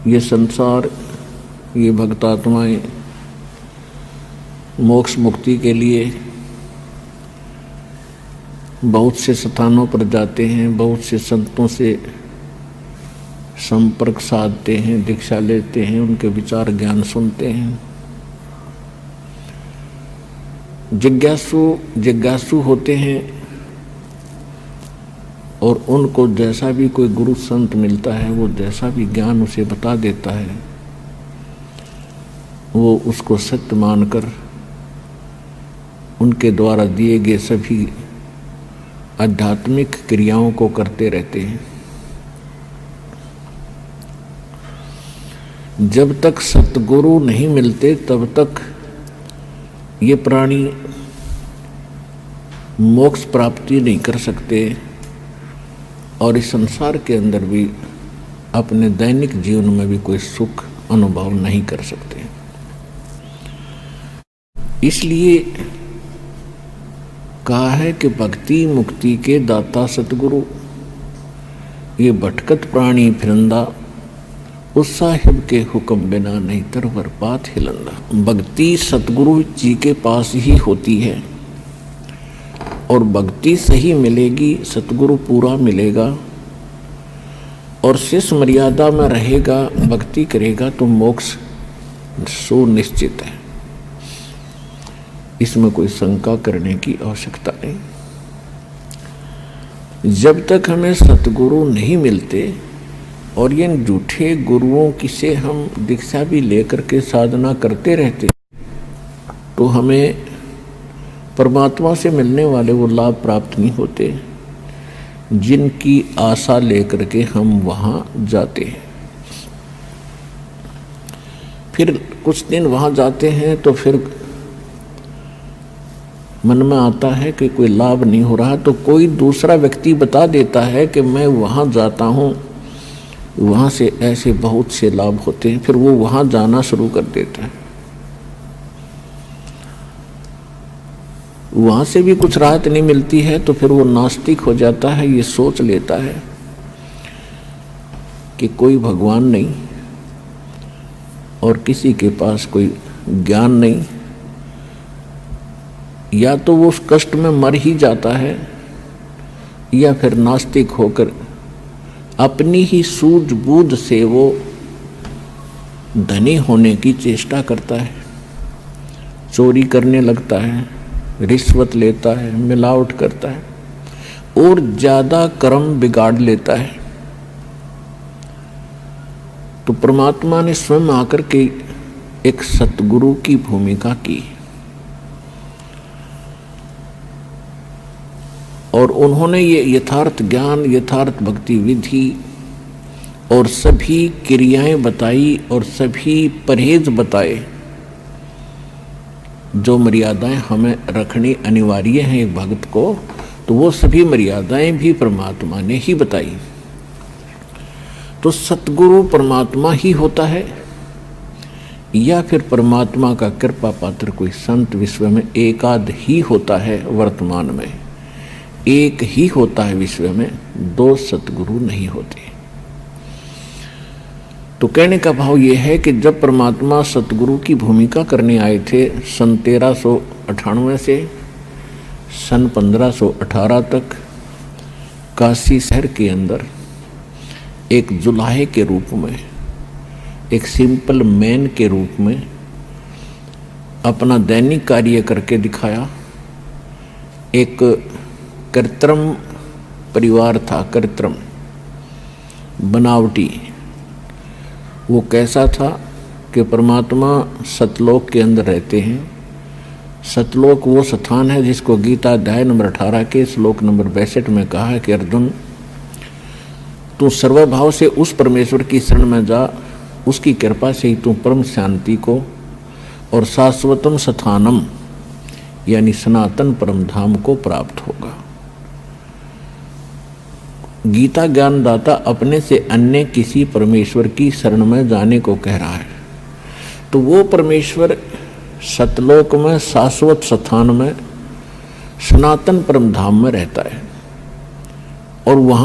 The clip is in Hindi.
ये संसार, ये भक्तात्माएं मोक्ष मुक्ति के लिए बहुत से स्थानों पर जाते हैं, बहुत से संतों से संपर्क साधते हैं, दीक्षा लेते हैं, उनके विचार ज्ञान सुनते हैं। जिज्ञासु होते हैं और उनको जैसा भी कोई गुरु संत मिलता है, वो जैसा भी ज्ञान उसे बता देता है, वो उसको सत्य मानकर उनके द्वारा दिए गए सभी आध्यात्मिक क्रियाओं को करते रहते हैं। जब तक सतगुरु नहीं मिलते तब तक ये प्राणी मोक्ष प्राप्ति नहीं कर सकते और इस संसार के अंदर भी अपने दैनिक जीवन में भी कोई सुख अनुभव नहीं कर सकते। इसलिए कहा है कि भक्ति मुक्ति के दाता सतगुरु, ये भटकत प्राणी फिरंदा, उस साहिब के हुक्म बिना नहीं तरवर पात हिलंदा। भक्ति सतगुरु जी के पास ही होती है और भक्ति सही मिलेगी, सतगुरु पूरा मिलेगा और शेष मर्यादा में रहेगा, भक्ति करेगा तो मोक्ष सुनिश्चित है। इसमें कोई शंका करने की आवश्यकता नहीं। जब तक हमें सतगुरु नहीं मिलते और ये झूठे गुरुओं की से हम दीक्षा भी लेकर के साधना करते रहते, तो हमें परमात्मा से मिलने वाले वो लाभ प्राप्त नहीं होते जिनकी आशा लेकर के हम वहाँ जाते हैं। फिर कुछ दिन वहाँ जाते हैं तो फिर मन में आता है कि कोई लाभ नहीं हो रहा, तो कोई दूसरा व्यक्ति बता देता है कि मैं वहाँ जाता हूँ, वहाँ से ऐसे बहुत से लाभ होते हैं। फिर वो वहाँ जाना शुरू कर देता है। वहाँ से भी कुछ राहत नहीं मिलती है तो फिर वो नास्तिक हो जाता है। ये सोच लेता है कि कोई भगवान नहीं और किसी के पास कोई ज्ञान नहीं, या तो वो उस कष्ट में मर ही जाता है या फिर नास्तिक होकर अपनी ही सूझबूझ से वो धनी होने की चेष्टा करता है, चोरी करने लगता है, रिश्वत लेता है, मिलावट करता है और ज़्यादा कर्म बिगाड़ लेता है। तो परमात्मा ने स्वयं आकर के एक सतगुरु की भूमिका की और उन्होंने ये यथार्थ ज्ञान, यथार्थ भक्ति विधि और सभी क्रियाएं बताई और सभी परहेज बताए जो मर्यादाएं हमें रखनी अनिवार्य हैं एक भक्त को, तो वो सभी मर्यादाएं भी परमात्मा ने ही बताई। तो सतगुरु परमात्मा ही होता है या फिर परमात्मा का कृपा पात्र कोई संत विश्व में एकाध ही होता है। वर्तमान में एक ही होता है, विश्व में दो सतगुरु नहीं होते। तो कहने का भाव यह है कि जब परमात्मा सतगुरु की भूमिका करने आए थे सन 1398 से सन 1518 तक काशी शहर के अंदर एक जुलाहे के रूप में, एक सिंपल मैन के रूप में अपना दैनिक कार्य करके दिखाया। एक कृत्रिम परिवार था, कृत्रिम बनावटी। वो कैसा था कि परमात्मा सतलोक के अंदर रहते हैं। सतलोक वो स्थान है जिसको गीता अध्याय नंबर 18 के श्लोक नंबर 62 में कहा है कि अर्जुन, तू सर्वभाव से उस परमेश्वर की शरण में जा, उसकी कृपा से ही तू परम शांति को और शाश्वतम स्थानम यानी सनातन परम धाम को प्राप्त होगा। गीता ज्ञानदाता अपने से अन्य किसी परमेश्वर की शरण में जाने को कह रहा है। तो वो परमेश्वर सतलोक में, शाश्वत स्थान में, सनातन परम धाम में रहता है और वहाँ